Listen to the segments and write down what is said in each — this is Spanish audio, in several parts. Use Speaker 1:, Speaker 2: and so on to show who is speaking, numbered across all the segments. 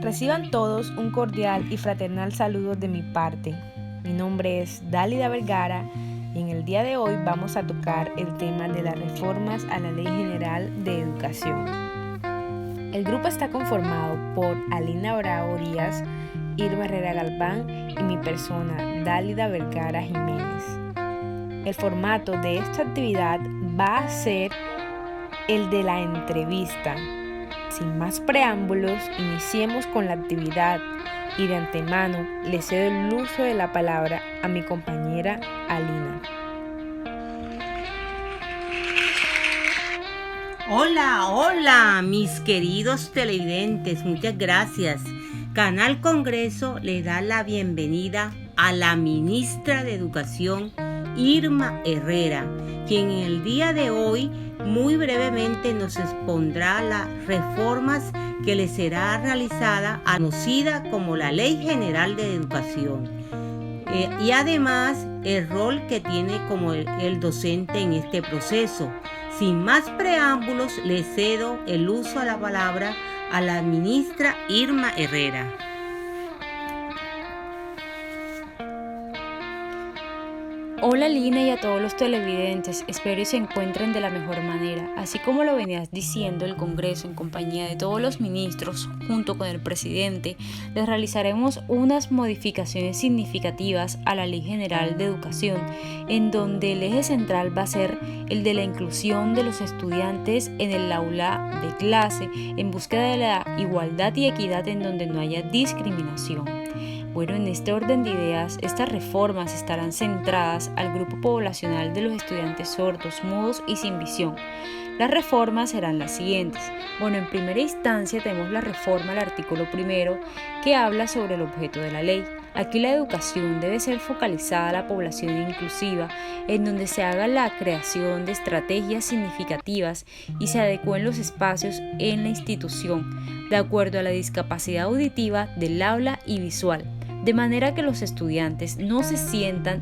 Speaker 1: Reciban todos un cordial y fraternal saludo de mi parte. Mi nombre es Dálida Vergara y en el día de hoy vamos a tocar el tema de las reformas a la Ley General de Educación. El grupo está conformado por Alina Bravo Díaz, Irma Herrera Galván y mi persona, Dálida Vergara Jiménez. El formato de esta actividad va a ser el de la entrevista. Sin más preámbulos, iniciemos con la actividad y de antemano le cedo el uso de la palabra a mi compañera Alina.
Speaker 2: Hola, mis queridos televidentes, muchas gracias. Canal Congreso le da la bienvenida a la ministra de Educación, Irma Herrera, quien en el día de hoy muy brevemente nos expondrá las reformas que le será realizada, conocida como la Ley General de Educación, y además el rol que tiene como el docente en este proceso. Sin más preámbulos, le cedo el uso de la palabra a la ministra Irma Herrera.
Speaker 3: Hola Lina y a todos los televidentes, espero y se encuentren de la mejor manera. Así como lo venías diciendo, el Congreso en compañía de todos los ministros, junto con el presidente, les realizaremos unas modificaciones significativas a la Ley General de Educación, en donde el eje central va a ser el de la inclusión de los estudiantes en el aula de clase, en búsqueda de la igualdad y equidad en donde no haya discriminación. Bueno, en este orden de ideas, estas reformas estarán centradas al grupo poblacional de los estudiantes sordos, mudos y sin visión. Las reformas serán las siguientes. Bueno, en primera instancia tenemos la reforma al artículo 1 que habla sobre el objeto de la ley. Aquí la educación debe ser focalizada a la población inclusiva, en donde se haga la creación de estrategias significativas y se adecúen los espacios en la institución, de acuerdo a la discapacidad auditiva del habla y visual, de manera que los estudiantes no se sientan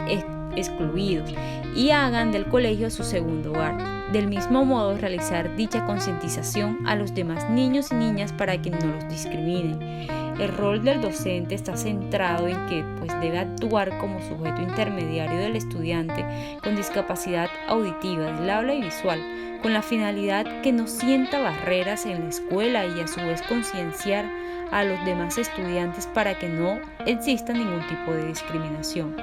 Speaker 3: excluidos y hagan del colegio su segundo hogar. Del mismo modo, realizar dicha concientización a los demás niños y niñas para que no los discriminen. El rol del docente está centrado en que debe actuar como sujeto intermediario del estudiante con discapacidad auditiva del habla y visual, con la finalidad que no sienta barreras en la escuela y a su vez concienciar a los demás estudiantes para que no exista ningún tipo de discriminación.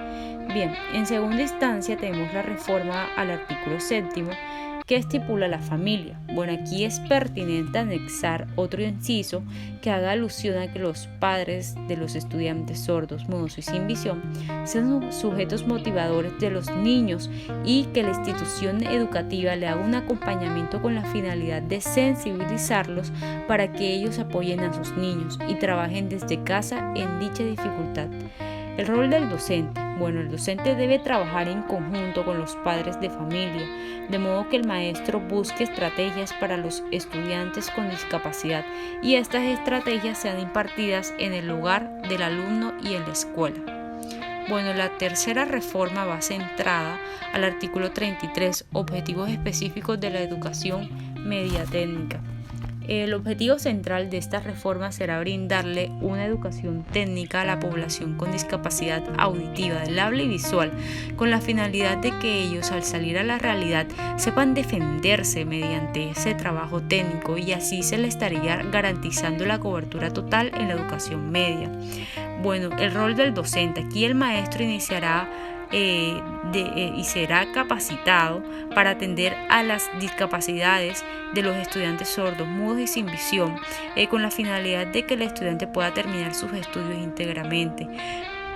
Speaker 3: Bien, en segunda instancia tenemos la reforma al artículo 7 que estipula la familia. Bueno, aquí es pertinente anexar otro inciso que haga alusión a que los padres de los estudiantes sordos, mudos y sin visión sean sujetos motivadores de los niños y que la institución educativa le haga un acompañamiento con la finalidad de sensibilizarlos para que ellos apoyen a sus niños y trabajen desde casa en dicha dificultad. El rol del docente. Bueno, el docente debe trabajar en conjunto con los padres de familia, de modo que el maestro busque estrategias para los estudiantes con discapacidad y estas estrategias sean impartidas en el hogar del alumno y en la escuela. Bueno, la tercera reforma va centrada al artículo 33, objetivos específicos de la educación media técnica. El objetivo central de esta reforma será brindarle una educación técnica a la población con discapacidad auditiva del habla y visual, con la finalidad de que ellos, al salir a la realidad, sepan defenderse mediante ese trabajo técnico y así se les estaría garantizando la cobertura total en la educación media. Bueno, el rol del docente. Aquí el maestro iniciará y será capacitado para atender a las discapacidades de los estudiantes sordos, mudos y sin visión, con la finalidad de que el estudiante pueda terminar sus estudios íntegramente.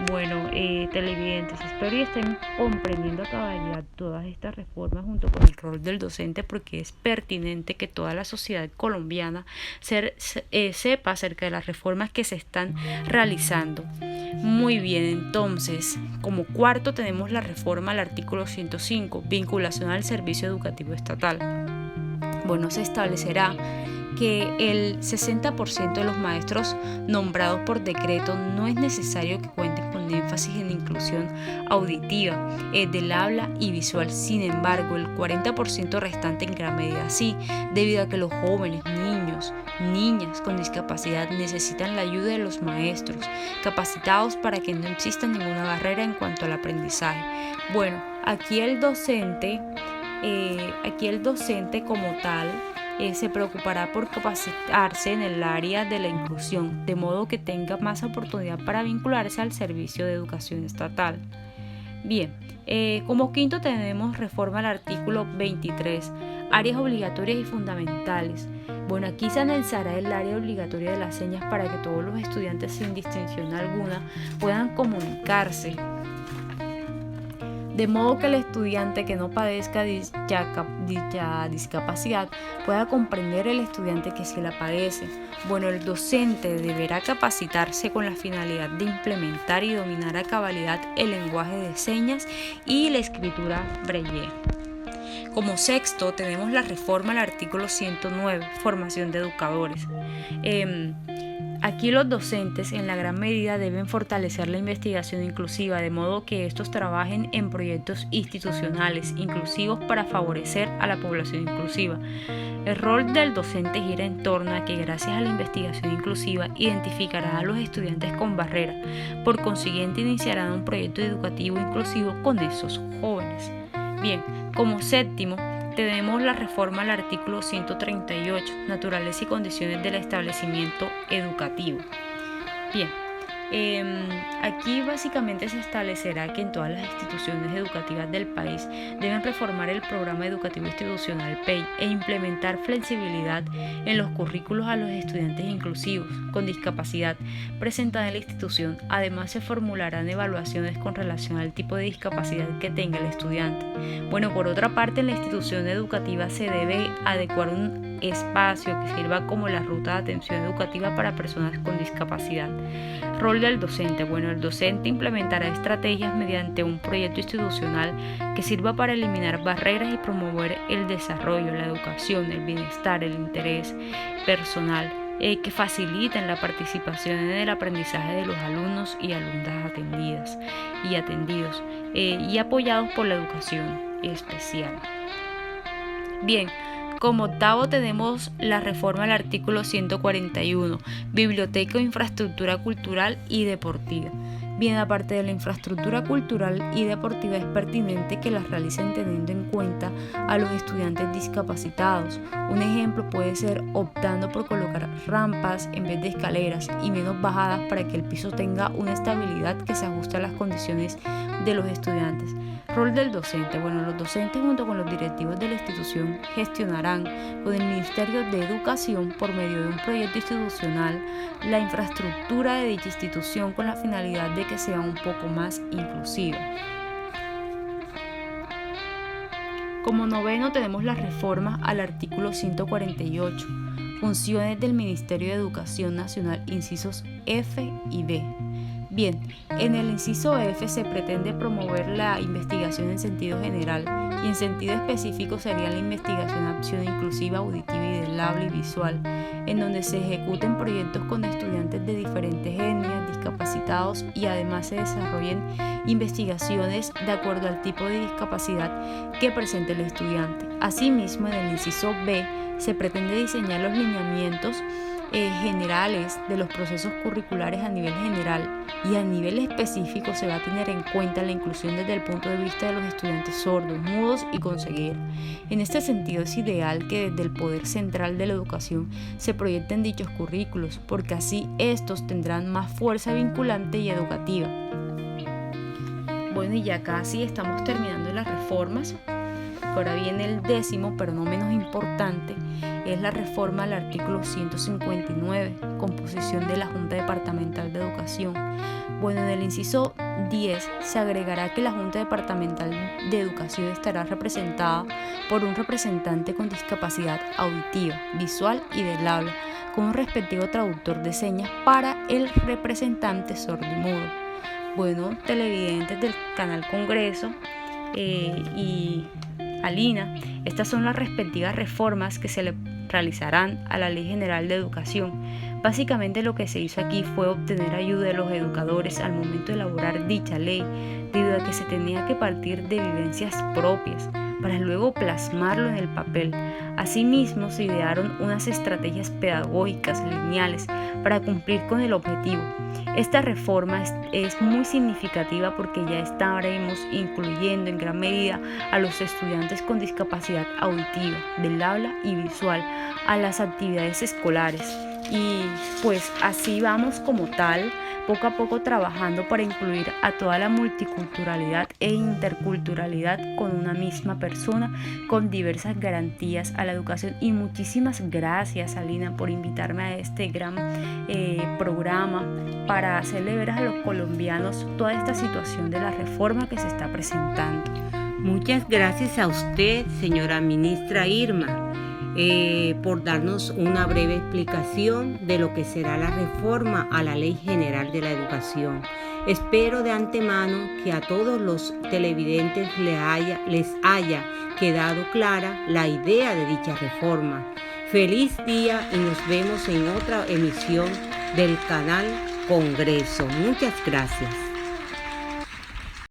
Speaker 3: Bueno, televidentes, espero y estén comprendiendo a cabalidad todas estas reformas junto con el rol del docente, porque es pertinente que toda la sociedad colombiana sepa acerca de las reformas que se están realizando. Muy bien, entonces, como cuarto tenemos la reforma al artículo 105, vinculación al servicio educativo estatal. Bueno, se establecerá que el 60% de los maestros nombrados por decreto no es necesario que cuenten con énfasis en inclusión auditiva del habla y visual. Sin embargo, el 40% restante en gran medida sí, debido a que los jóvenes, niños niños, niñas con discapacidad necesitan la ayuda de los maestros, capacitados para que no exista ninguna barrera en cuanto al aprendizaje. Bueno, aquí el docente como tal se preocupará por capacitarse en el área de la inclusión, de modo que tenga más oportunidad para vincularse al servicio de educación estatal. Bien, como quinto tenemos reforma al artículo 23, áreas obligatorias y fundamentales. Bueno, aquí se analizará el área obligatoria de las señas para que todos los estudiantes sin distinción alguna puedan comunicarse, de modo que el estudiante que no padezca dicha discapacidad pueda comprender el estudiante que sí la padece. Bueno, el docente deberá capacitarse con la finalidad de implementar y dominar a cabalidad el lenguaje de señas y la escritura braille. Como sexto tenemos la reforma al artículo 109, formación de educadores. Aquí los docentes en la gran medida deben fortalecer la investigación inclusiva, de modo que estos trabajen en proyectos institucionales inclusivos para favorecer a la población inclusiva. El rol del docente gira en torno a que gracias a la investigación inclusiva identificará a los estudiantes con barreras, por consiguiente iniciarán un proyecto educativo inclusivo con esos jóvenes. Bien, como séptimo tenemos la reforma al artículo 138, naturaleza y condiciones del establecimiento educativo. Bien, aquí básicamente se establecerá que en todas las instituciones educativas del país deben reformar el programa educativo institucional PEI e implementar flexibilidad en los currículos a los estudiantes inclusivos con discapacidad presentada en la institución. Además, se formularán evaluaciones con relación al tipo de discapacidad que tenga el estudiante. Bueno, por otra parte, en la institución educativa se debe adecuar un espacio que sirva como la ruta de atención educativa para personas con discapacidad. Rol del docente. Bueno, el docente implementará estrategias mediante un proyecto institucional que sirva para eliminar barreras y promover el desarrollo, la educación, el bienestar, el interés personal, que faciliten la participación en el aprendizaje de los alumnos y alumnas atendidos y apoyados por la educación especial. Bien, como octavo tenemos la reforma al artículo 141, biblioteca o infraestructura cultural y deportiva. Bien, aparte de la infraestructura cultural y deportiva, es pertinente que las realicen teniendo en cuenta a los estudiantes discapacitados. Un ejemplo puede ser optando por colocar rampas en vez de escaleras y menos bajadas para que el piso tenga una estabilidad que se ajuste a las condiciones de los estudiantes. Rol del docente. Bueno, los docentes junto con los directivos de la institución gestionarán con el Ministerio de Educación por medio de un proyecto institucional la infraestructura de dicha institución con la finalidad de que sea un poco más inclusiva. Como noveno tenemos la reforma al artículo 148, funciones del Ministerio de Educación Nacional, incisos F y B. Bien, en el inciso F se pretende promover la investigación en sentido general y en sentido específico sería la investigación acción inclusiva, auditiva y del habla y visual, en donde se ejecuten proyectos con estudiantes de diferentes etnias, discapacitados y además se desarrollen investigaciones de acuerdo al tipo de discapacidad que presente el estudiante. Asimismo, en el inciso B se pretende diseñar los lineamientos generales de los procesos curriculares a nivel general y a nivel específico se va a tener en cuenta la inclusión desde el punto de vista de los estudiantes sordos, mudos y con ceguera. En este sentido es ideal que desde el poder central de la educación se proyecten dichos currículos porque así estos tendrán más fuerza vinculante y educativa. Bueno, y ya casi estamos terminando las reformas. Ahora viene el décimo, pero no menos importante, es la reforma al artículo 159, composición de la Junta Departamental de Educación. Bueno, en el inciso 10 se agregará que la Junta Departamental de Educación estará representada por un representante con discapacidad auditiva, visual y del habla, con un respectivo traductor de señas para el representante sordo y mudo. Bueno, televidentes del canal Congreso y Alina, estas son las respectivas reformas que se le realizarán a la Ley General de Educación. Básicamente lo que se hizo aquí fue obtener ayuda de los educadores al momento de elaborar dicha ley, debido a que se tenía que partir de vivencias propias para luego plasmarlo en el papel. Asimismo, se idearon unas estrategias pedagógicas lineales para cumplir con el objetivo. Esta reforma es muy significativa porque ya estaremos incluyendo en gran medida a los estudiantes con discapacidad auditiva, del habla y visual a las actividades escolares. Y pues así vamos como tal, poco a poco trabajando para incluir a toda la multiculturalidad e interculturalidad con una misma persona, con diversas garantías a la educación. Y muchísimas gracias, Alina, por invitarme a este gran programa para hacerle ver a los colombianos toda esta situación de la reforma que se está presentando.
Speaker 2: Muchas gracias a usted, señora ministra Irma, por darnos una breve explicación de lo que será la reforma a la Ley General de la Educación. Espero de antemano que a todos los televidentes les haya quedado clara la idea de dicha reforma. Feliz día y nos vemos en otra emisión del canal Congreso. Muchas gracias.